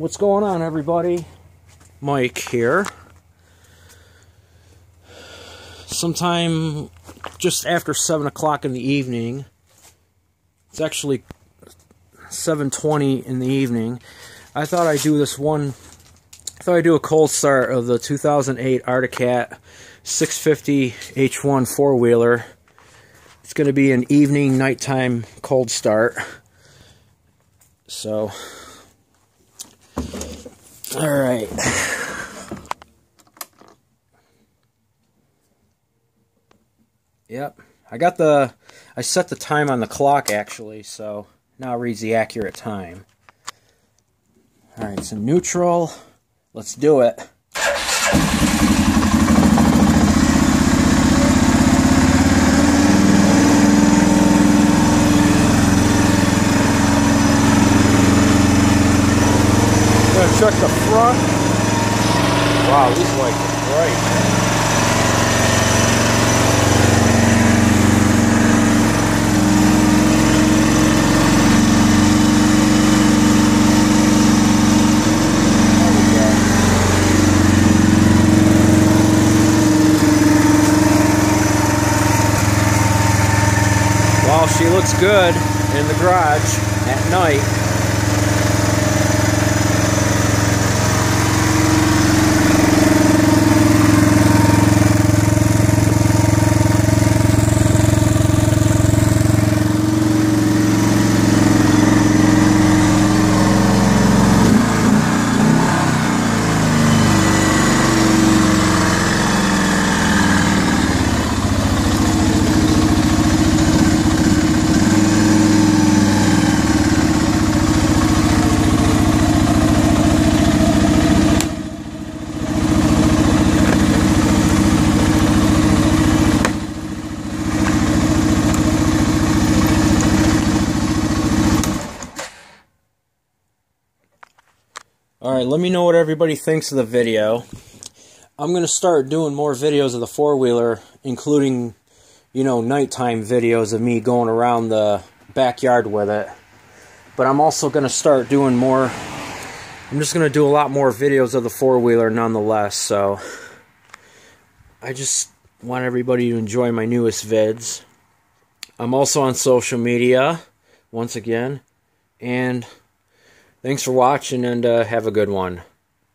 What's going on, everybody? Mike here. Sometime just after 7 o'clock in the evening, it's actually 7:20 in the evening, I thought I'd do a cold start of the 2008 Arctic Cat 650 H1 four-wheeler. It's going to be an evening, nighttime cold start. So, alright. Yep. I set the time on the clock actually, so now it reads the accurate time. Alright, so neutral. Let's do it. Check the front. Wow, these lights are bright. Well, she looks good in the garage at night. Alright, let me know what everybody thinks of the video. I'm going to start doing more videos of the four-wheeler, including, nighttime videos of me going around the backyard with it. But I'm also going to start doing more, I'm just going to do a lot more videos of the four-wheeler nonetheless, so I just want everybody to enjoy my newest vids. I'm also on social media, once again, and thanks for watching, and have a good one.